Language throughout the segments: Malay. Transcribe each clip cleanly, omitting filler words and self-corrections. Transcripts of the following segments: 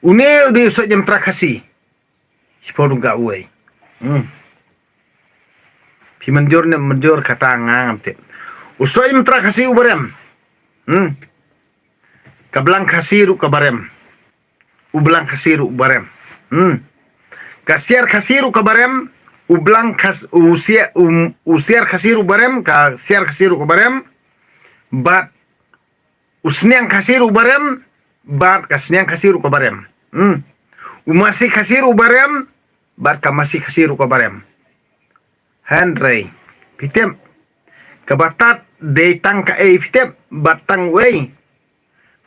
Une di usut jam trakasi. Sepuluh gak uai. Pi menjur kata ngam tip. Usut jam trakasi ubarem. Kablang kasiru kabarem. Ublang kasiru ubarem. Kasiar kasiru kabarem. Ublang usiar kasiru barem. Kasiar kasiru kabarem. Bat usniang kasiru barem. Bat kasniang kasiru kabarem. Umasi kasiru barem. Bat kamasi kasiru kabarem. Henry. Pitem. Kabatat de tang ka pitem. Batang wei.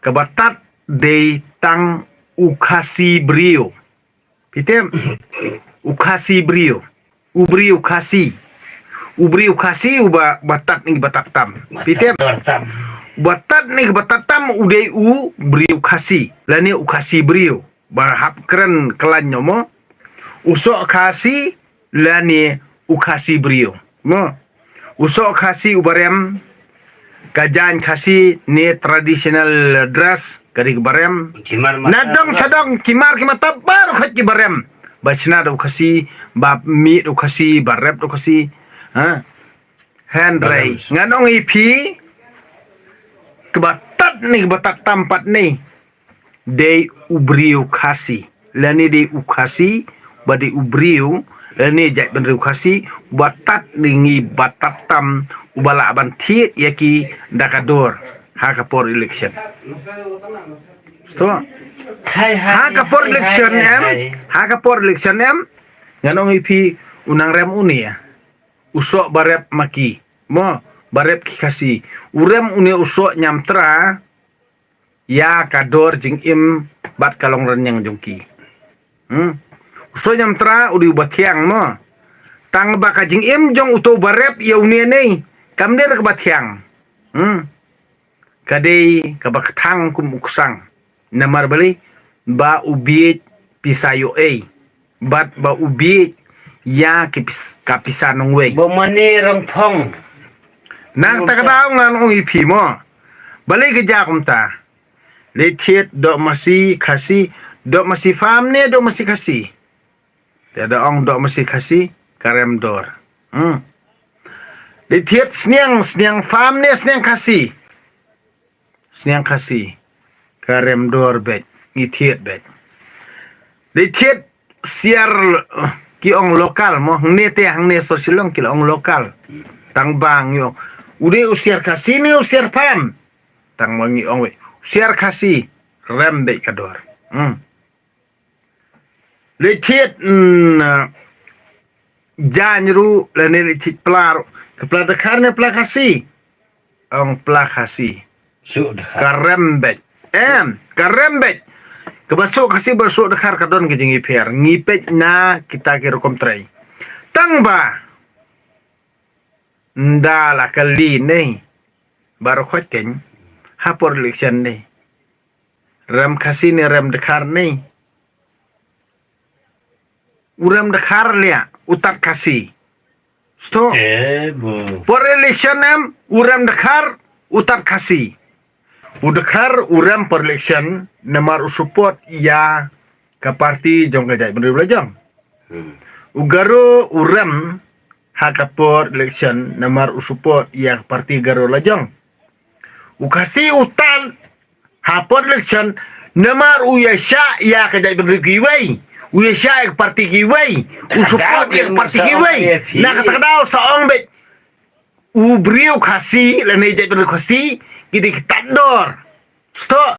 Kabatat de tang ukasi brio. Pitem. Ukasi brio. Ubri ukasi. Ubri ukasi uba batat ning bataktam. Pitem. Batat ning batatam udai bri ukasi. Lani ukasi brio. Bahap keren kelan nyomo. Usok kasi lani ukasi brio. Mo. Usok kasi ubarem. Kajan kasi ni traditional dress kari barem. Nadong sadong kimar tabar khat barem. Bachna do kasi bab mi do kasi barep do kasi Henry nganong ipi kebatat ni kebatat tampat ni de ubriu kasi lani de ukasi badi ubriu lani jai ben ukasi batat ningi batatam ubala abanti yaki dakador hakapor election sto hakapor election em nganong ipi unang rem uni ya usok barep maki mo barep kikasi urem uni usok nyamtra ya kador jing im bat kalong renyang jongki usok nyamtra udi bathiang mo tang baka jing im jong uto barep ya uni nei kamder ke bathiang kadei kabakthang kum uksang namar bali ba ubiet pisayo bat ba ubiet ya kapisan nong wei bomani rongpong nang takadaw ngan ipi mo bali ke jakum ta letiet dok masih kasi dok masih fam ne dok masih kasi tiada ong dok masih kasi karem dor letiet sniang fam ne sniang kasi karem dor bet ngitiet bet letiet siar ki ong lokal mo hne te hne sosialong ki ong lokal tang bang yo ude usiar kasi ni usiar pam tang mangi ong we usiar kasi rembe kador letiet janru lene letiet plar kepla dekarne pla kasi ong pla kasi sudah karembe karembe kebasuk kasi basuk dekar kadon ke jingi per ngipet na kita kira komtrai tangba ndala kali nei baru khoten hapor election nei rem kasi ni rem dekar nei urem dekar lia utak kasi sto por election em urem dekar utak kasi udekar urem per election namar support ya ka parti jong kajai bener jong ugaro urem hakapor election namar support ya parti garo lajong ukasi utan hapor election namar uyasha ya kajai bener giwai uyasha ya parti giwai support ya parti giwai na katakadaw saong bet ubriu kasi lanai jai bener kasi gidi kitador stop